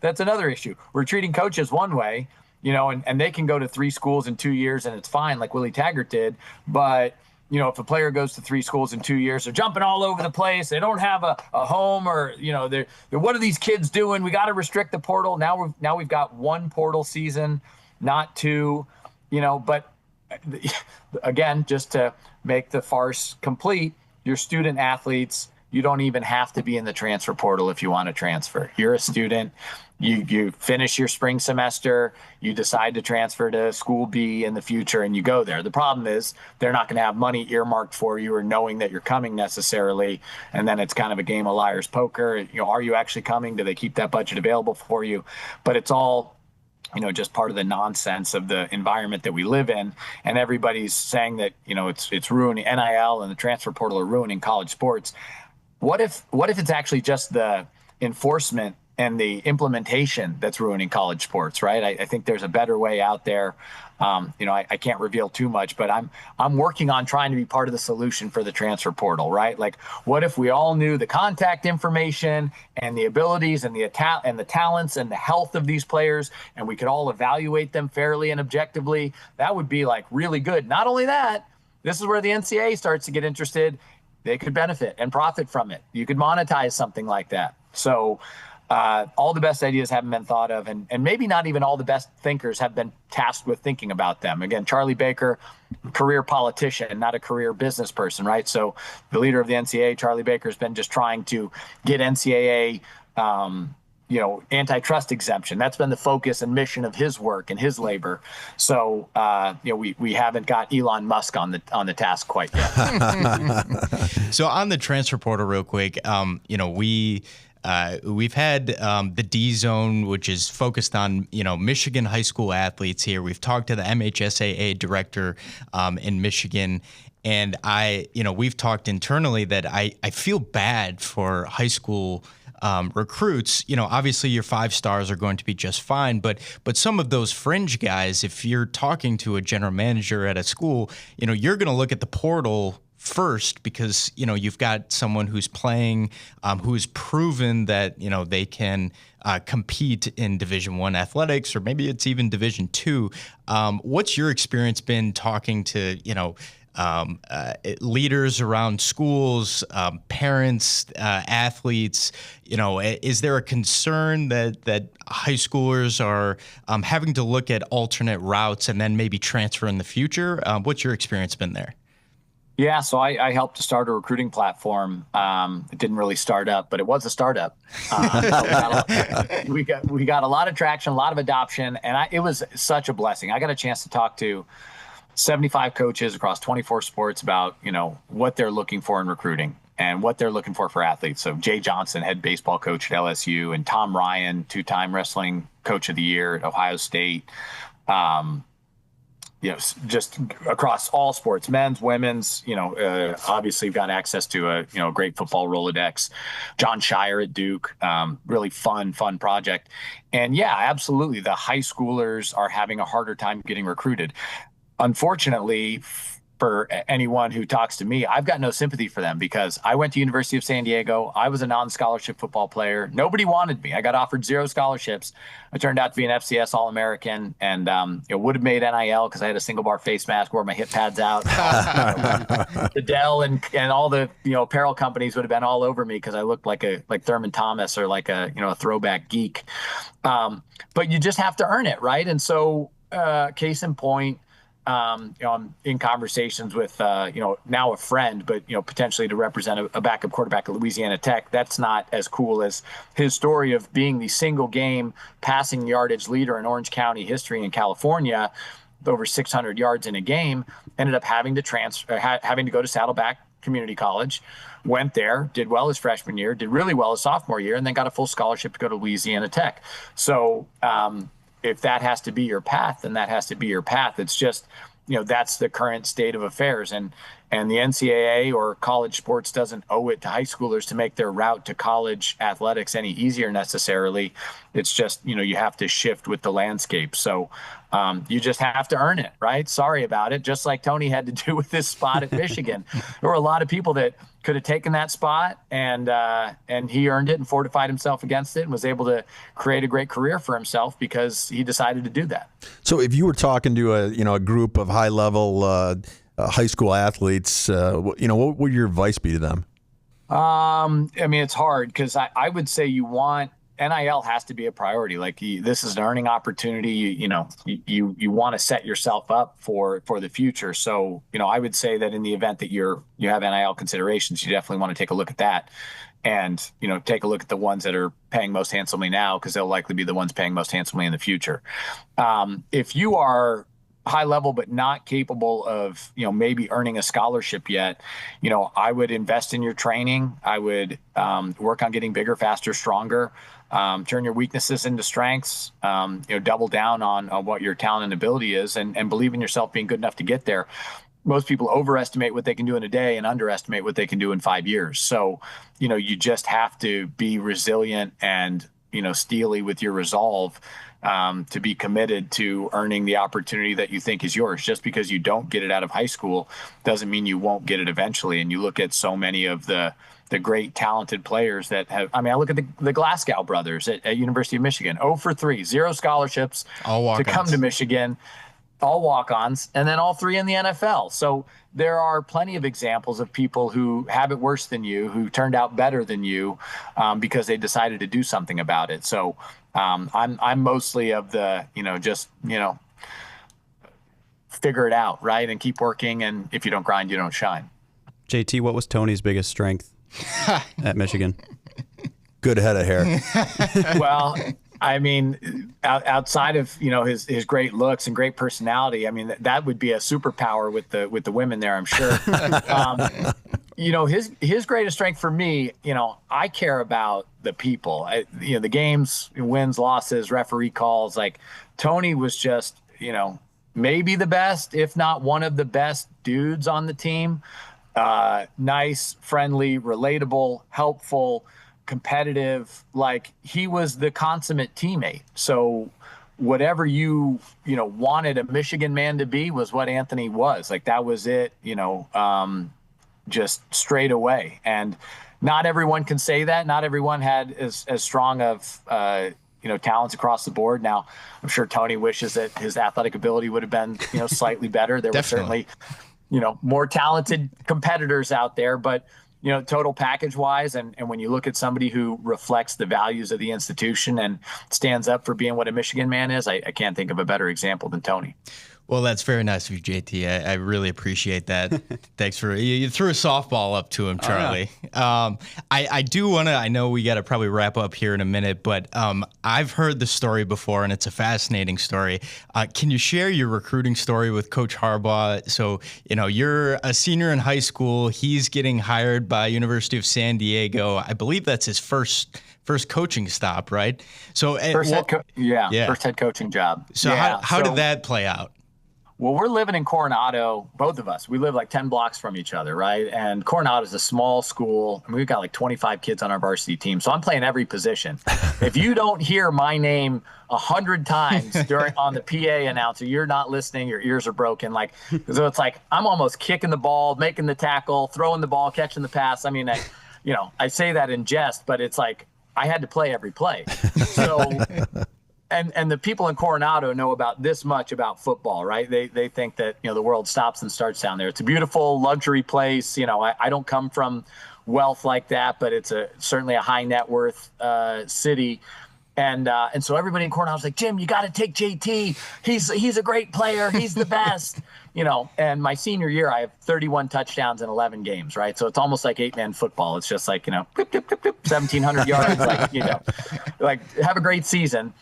That's another issue. We're treating coaches one way, and they can go to 3 schools in 2 years and it's fine, like Willie Taggart did. But if a player goes to 3 schools in 2 years, they're jumping all over the place. They don't have a home, or they're what are these kids doing? We got to restrict the portal. Now we've got 1 portal season, not 2. But again, just to make the farce complete, your student athletes, you don't even have to be in the transfer portal if you want to transfer. You're a student. You finish your spring semester, you decide to transfer to school B in the future, and you go there. The problem is they're not going to have money earmarked for you or knowing that you're coming necessarily, and then it's kind of a game of liar's poker. Are you actually coming? Do they keep that budget available for you? But it's all just part of the nonsense of the environment that we live in, and everybody's saying that it's ruining NIL and the transfer portal are ruining college sports. What if it's actually just the enforcement and the implementation that's ruining college sports, right? I think there's a better way out there. I can't reveal too much, but I'm working on trying to be part of the solution for the transfer portal, right? Like, what if we all knew the contact information and the abilities and the talents and the health of these players, and we could all evaluate them fairly and objectively? That would be like really good. Not only that, this is where the NCAA starts to get interested. They could benefit and profit from it. You could monetize something like that. So all the best ideas haven't been thought of, and maybe not even all the best thinkers have been tasked with thinking about them. Again, Charlie Baker, career politician, not a career business person, right? So the leader of the NCAA, Charlie Baker, has been just trying to get NCAA antitrust exemption. That's been the focus and mission of his work and his labor. So, we haven't got Elon Musk on the task quite yet. So on the transfer portal real quick, we've had the D zone, which is focused on, Michigan high school athletes here. We've talked to the MHSAA director in Michigan. And we've talked internally that I feel bad for high school recruits. Obviously your 5 stars are going to be just fine, but some of those fringe guys, if you're talking to a general manager at a school, you're going to look at the portal first because, you've got someone who's playing, who's proven that, they can compete in Division I athletics, or maybe it's even Division II. What's your experience been talking to, leaders around schools, parents, athletes? Is there a concern that high schoolers are having to look at alternate routes and then maybe transfer in the future? What's your experience been there? Yeah, so I helped to start a recruiting platform. It didn't really start up, but it was a startup. We got a lot of traction, a lot of adoption, and it was such a blessing. I got a chance to talk to 75 coaches across 24 sports about, what they're looking for in recruiting and what they're looking for athletes. So Jay Johnson, head baseball coach at LSU, and Tom Ryan, 2-time wrestling coach of the year at Ohio State. Just across all sports, men's, women's, obviously you've got access to a great football Rolodex. John Shire at Duke, really fun project. And yeah, absolutely. The high schoolers are having a harder time getting recruited. Unfortunately, for anyone who talks to me, I've got no sympathy for them because I went to University of San Diego. I was a non-scholarship football player. Nobody wanted me. I got offered 0 scholarships. I turned out to be an FCS All-American, and would have made NIL because I had a single bar face mask, wore my hip pads out. The Dell and all the apparel companies would have been all over me because I looked like Thurman Thomas or like a throwback geek. But you just have to earn it, right? And so, case in point. I'm in conversations with, now a friend, but, potentially to represent a backup quarterback at Louisiana Tech. That's not as cool as his story of being the single game passing yardage leader in Orange County history in California, over 600 yards in a game, ended up having to go to Saddleback Community College, went there, did well his freshman year, did really well his sophomore year, and then got a full scholarship to go to Louisiana Tech. So, if that has to be your path, then that has to be your path. It's just, that's the current state of affairs. And the NCAA or college sports doesn't owe it to high schoolers to make their route to college athletics any easier necessarily. It's just, you have to shift with the landscape. So you just have to earn it, right? Sorry about it. Just like Tony had to do with this spot at Michigan. There were a lot of people that could have taken that spot, and he earned it and fortified himself against it and was able to create a great career for himself because he decided to do that. So if you were talking to a group of high level high school athletes, what would your advice be to them? It's hard because I would say NIL has to be a priority. Like this is an earning opportunity. You want to set yourself up for the future. So, I would say that in the event that you have NIL considerations, you definitely want to take a look at that and, take a look at the ones that are paying most handsomely now, because they'll likely be the ones paying most handsomely in the future. If you are high level but not capable of maybe earning a scholarship yet, I would invest in your training. I would work on getting bigger, faster, stronger. Turn your weaknesses into strengths. Double down on what your talent and ability is, and believe in yourself being good enough to get there. most people overestimate what they can do in a day and underestimate what they can do in 5 years. So, you just have to be resilient and, steely with your resolve, to be committed to earning the opportunity that you think is yours. Just because you don't get it out of high school doesn't mean you won't get it eventually. And you look at so many of the great talented players that have, I look at the Glasgow brothers at University of Michigan, 0 for 3, 0 scholarships to come to Michigan, all walk-ons, and then all 3 in the NFL. So there are plenty of examples of people who have it worse than you, who turned out better than you, because they decided to do something about it. So I'm mostly of the, figure it out, right? And keep working. And if you don't grind, you don't shine. JT, what was Tony's biggest strength at Michigan? Good head of hair. Well, outside of his great looks and great personality, that would be a superpower with the women there, I'm sure. His greatest strength for me, I care about the people. The games, wins, losses, referee calls. Like Tony was just, maybe the best, if not one of the best dudes on the team. Nice, friendly, relatable, helpful, competitive. Like he was the consummate teammate. So whatever you wanted a Michigan man to be was what Anthony was. Like that was it, just straight away. And not everyone can say that. Not everyone had as strong of talents across the board. Now, I'm sure Tony wishes that his athletic ability would have been slightly better. There were certainly more talented competitors out there, but total package wise. And when you look at somebody who reflects the values of the institution and stands up for being what a Michigan man is, I can't think of a better example than Tony. Well, that's very nice of you, JT. I really appreciate that. Thanks for you threw a softball up to him, Charlie. Oh, yeah. I do want to. I know we got to probably wrap up here in a minute, but I've heard the story before, and it's a fascinating story. Can you share your recruiting story with Coach Harbaugh? So you're a senior in high school. He's getting hired by University of San Diego. I believe that's his first coaching stop, right? So first head coaching job. So how did that play out? Well, we're living in Coronado, both of us. We live like 10 blocks from each other, right? And Coronado is a small school. We've got like 25 kids on our varsity team. So I'm playing every position. If you don't hear my name 100 times on the PA announcer, you're not listening, your ears are broken. So it's like I'm almost kicking the ball, making the tackle, throwing the ball, catching the pass. I say that in jest, but it's like I had to play every play. So And the people in Coronado know about this much about football, right? They think that, the world stops and starts down there. It's a beautiful luxury place. I don't come from wealth like that, but it's certainly a high net worth city. And so everybody in Coronado was like, Jim, you got to take JT. He's a great player. He's the best. And my senior year, I have 31 touchdowns in 11 games, right? So it's almost like 8-man football. It's just like, 1,700 yards, have a great season.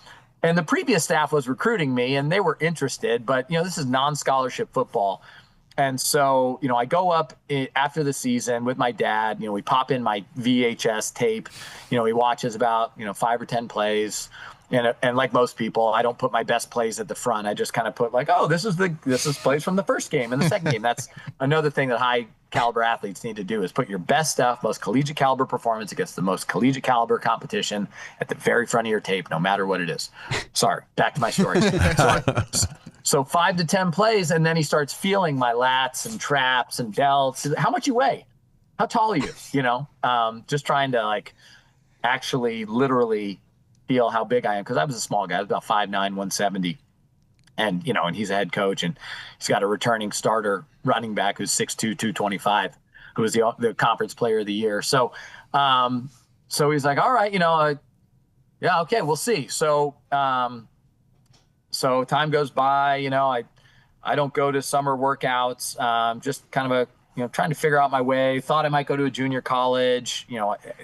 And the previous staff was recruiting me, and they were interested, but, this is non-scholarship football. And so, I go up after the season with my dad. We pop in my VHS tape. He watches about, 5 or 10 plays. And like most people, I don't put my best plays at the front. I just kind of put this is plays from the first game and the second game. That's another thing that high caliber athletes need to do is put your best stuff, most collegiate caliber performance against the most collegiate caliber competition at the very front of your tape, no matter what it is. Sorry, back to my story. So 5 to 10 plays, and then he starts feeling my lats and traps and delts. How much you weigh? How tall are you? Just trying to actually literally feel how big I am, because I was a small guy. I was about 5'9", 170. And, and he's a head coach, and he's got a returning starter running back who's 6'2", 225, who was the conference player of the year. So he's like, all right, yeah, okay, we'll see. So time goes by, I don't go to summer workouts, just kind of trying to figure out my way. Thought I might go to a junior college.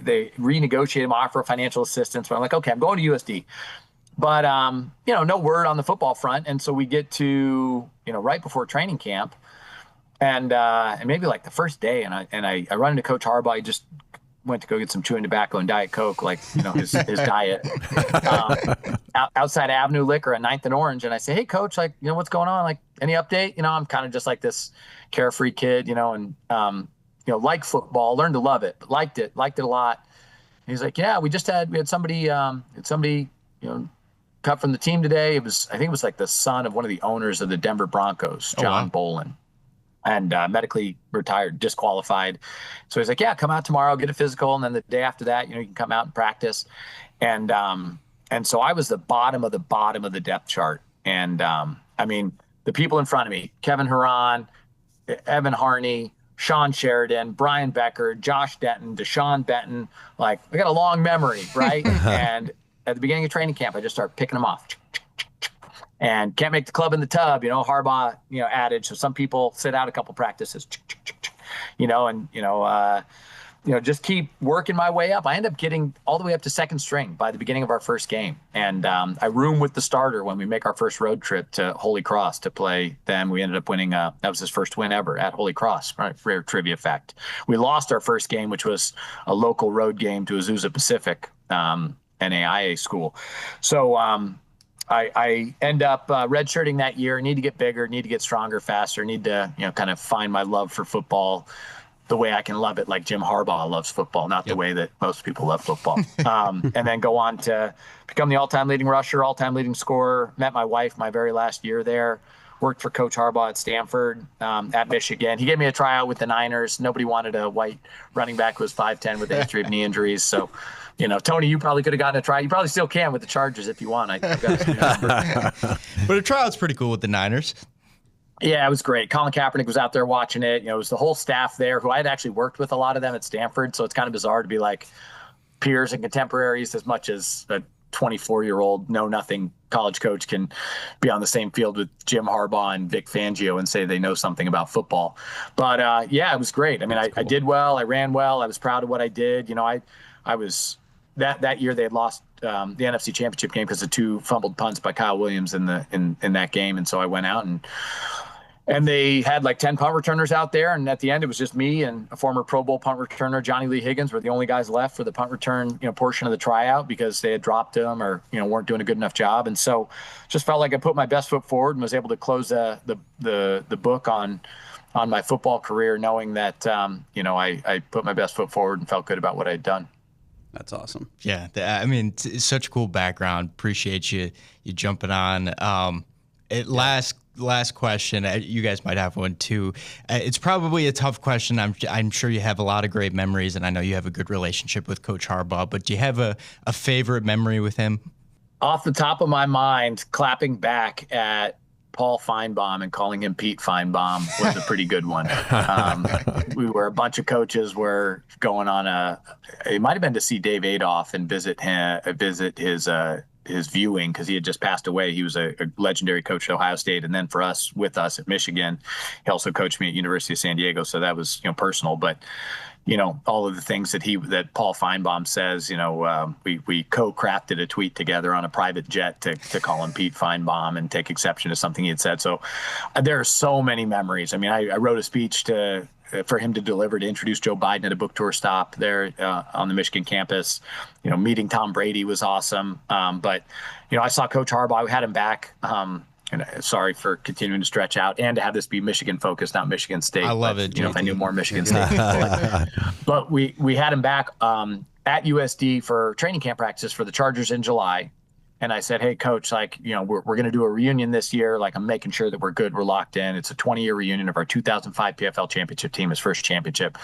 They renegotiated my offer of financial assistance, but I'm like, okay, I'm going to USD. But, no word on the football front. And so we get to, right before training camp, and maybe the first day, and I run into Coach Harbaugh. He just went to go get some chewing tobacco and Diet Coke, like, his diet, outside Avenue Liquor at 9th and Orange. And I say, hey, coach, like, what's going on? Like, any update? I'm kind of just like this carefree kid, and, like football, learned to love it, but liked it a lot. And he's like, yeah, we had somebody, cut from the team today. I think it was like the son of one of the owners of the Denver Broncos, John Bolin. And medically retired, disqualified. So he's like, yeah, come out tomorrow, get a physical. And then the day after that, you can come out and practice. And so I was the bottom of the depth chart. And the people in front of me, Kevin Huron, Evan Harney, Sean Sheridan, Brian Becker, Josh Denton, Deshaun Benton, like, I got a long memory, right? And at the beginning of training camp, I just started picking them off. And can't make the club in the tub, Harbaugh, adage. So some people sit out a couple practices, just keep working my way up. I end up getting all the way up to second string by the beginning of our first game. And I room with the starter when we make our first road trip to Holy Cross to play them. We ended up winning. That was his first win ever at Holy Cross. Right? Rare trivia fact. We lost our first game, which was a local road game to Azusa Pacific, NAIA school. So, I end up redshirting that year. Need to get bigger, need to get stronger, faster, need to, kind of find my love for football the way I can love it, like Jim Harbaugh loves football, not the way that most people love football. And then go on to become the all-time leading rusher, all-time leading scorer. Met my wife my very last year there. Worked for Coach Harbaugh at Stanford, at Michigan. He gave me a tryout with the Niners. Nobody wanted a white running back who was 5'10" with a history of knee injuries. So, Tony, you probably could have gotten a try. You probably still can with the Chargers if you want. I've got But a tryout's pretty cool with the Niners. Yeah, it was great. Colin Kaepernick was out there watching it. It was the whole staff there who I had actually worked with a lot of them at Stanford. So it's kind of bizarre to be like peers and contemporaries as much as a 24-year-old know-nothing college coach can be on the same field with Jim Harbaugh and Vic Fangio and say they know something about football. But, it was great. I did well. I ran well. I was proud of what I did. I was that year they had lost the NFC Championship game because of 2 fumbled punts by Kyle Williams in that game. And so I went out and they had like 10 punt returners out there. And at the end, it was just me and a former Pro Bowl punt returner, Johnny Lee Higgins, were the only guys left for the punt return, portion of the tryout because they had dropped him or, weren't doing a good enough job. And so just felt like I put my best foot forward and was able to close the book on my football career, knowing that, I put my best foot forward and felt good about what I'd done. That's awesome. Yeah. It's such a cool background. Appreciate you jumping on. Last question. You guys might have one too. It's probably a tough question. I'm sure you have a lot of great memories, and I know you have a good relationship with Coach Harbaugh. But do you have a favorite memory with him? Off the top of my mind, clapping back at Paul Feinbaum and calling him Pete Feinbaum was a pretty good one. We were a bunch of coaches were going on it might have been to see Dave Adolph and visit his viewing because he had just passed away. He was a legendary coach at Ohio State. And then with us at Michigan, he also coached me at University of San Diego. So that was, personal, but all of the things that Paul Feinbaum says, we co-crafted a tweet together on a private jet to call him Pete Feinbaum and take exception to something he had said. So there are so many memories. I wrote a speech for him to deliver to introduce Joe Biden at a book tour stop there on the Michigan campus. Meeting Tom Brady was awesome. But I saw Coach Harbaugh. We had him back. And sorry for continuing to stretch out and to have this be Michigan focused, not Michigan State. I love it. If I knew more Michigan State people. But we had him back at USD for training camp practices for the Chargers in July. And I said, hey, coach, we're going to do a reunion this year. I'm making sure that we're good. We're locked in. It's a 20-year reunion of our 2005 PFL championship team, his first championship.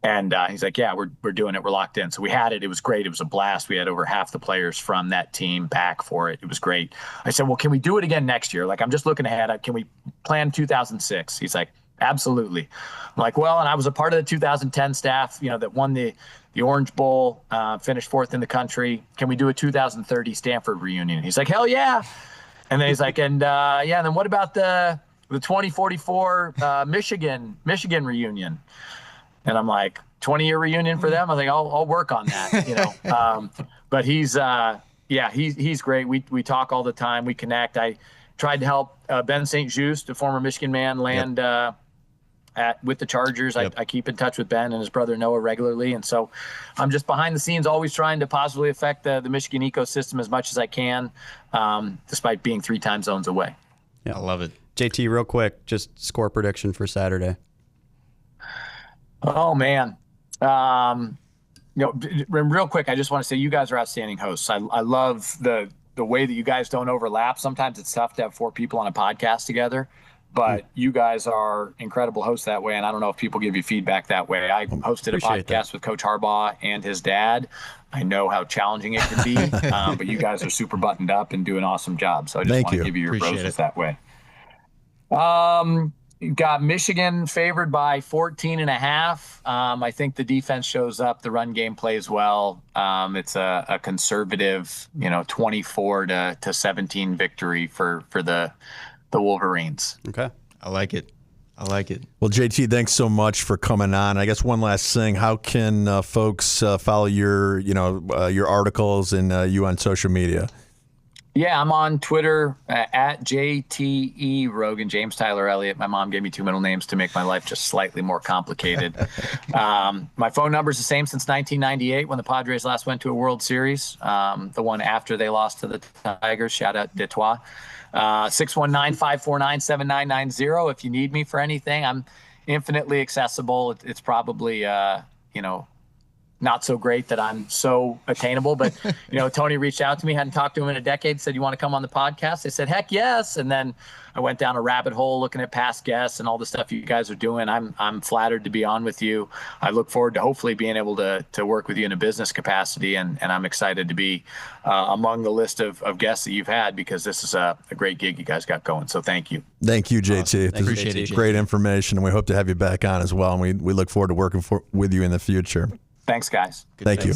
And he's like, yeah, we're doing it. We're locked in. So we had it. It was great. It was a blast. We had over half the players from that team back for it. It was great. I said, well, can we do it again next year? I'm just looking ahead. Can we plan 2006? He's like, absolutely. I'm like, well, and I was a part of the 2010 staff, that won the Orange Bowl, finished 4th in the country. Can we do a 2030 Stanford reunion? He's like, hell yeah. And then he's like, and then what about the 2044 Michigan reunion? And I'm like, 20-year reunion for them? I think I'll work on that, But he's great. We talk all the time. We connect. I tried to help Ben St. Just, a former Michigan man, land with the Chargers. I keep in touch with Ben and his brother Noah regularly, and so I'm just behind the scenes, always trying to positively affect the Michigan ecosystem as much as I can, despite being 3 time zones away. Yeah, I love it. JT, real quick, just score prediction for Saturday. Oh man. Real quick, I just want to say you guys are outstanding hosts. I love the way that you guys don't overlap. Sometimes it's tough to have 4 people on a podcast together, but you guys are incredible hosts that way. And I don't know if people give you feedback that way. I hosted a podcast with Coach Harbaugh and his dad. I know how challenging it can be, but you guys are super buttoned up and do an awesome job. So I just want to give you your roses that way. You've got Michigan favored by 14.5. I think the defense shows up. The run game plays well. It's a conservative, 24 to 17 victory for the Wolverines. Okay. I like it. Well, JT, thanks so much for coming on. I guess one last thing: how can folks follow your articles and you on social media? Yeah, I'm on Twitter at JTE Rogan, James Tyler Elliott. My mom gave me 2 middle names to make my life just slightly more complicated. My phone number is the same since 1998 when the Padres last went to a World Series. The one after they lost to the Tigers. Shout out Detroit. 619-549-7990. If you need me for anything, I'm infinitely accessible. It's probably, not so great that I'm so attainable, but Tony reached out to me, hadn't talked to him in a decade, said, "You want to come on the podcast?" I said, "Heck yes." And then I went down a rabbit hole looking at past guests and all the stuff you guys are doing. I'm flattered to be on with you. I look forward to hopefully being able to work with you in a business capacity. And I'm excited to be among the list of guests that you've had, because this is a great gig you guys got going. So thank you. Thank you, JT. Awesome. Appreciate it. Great information. And we hope to have you back on as well. And we look forward to working with you in the future. Thanks, guys. Thank you.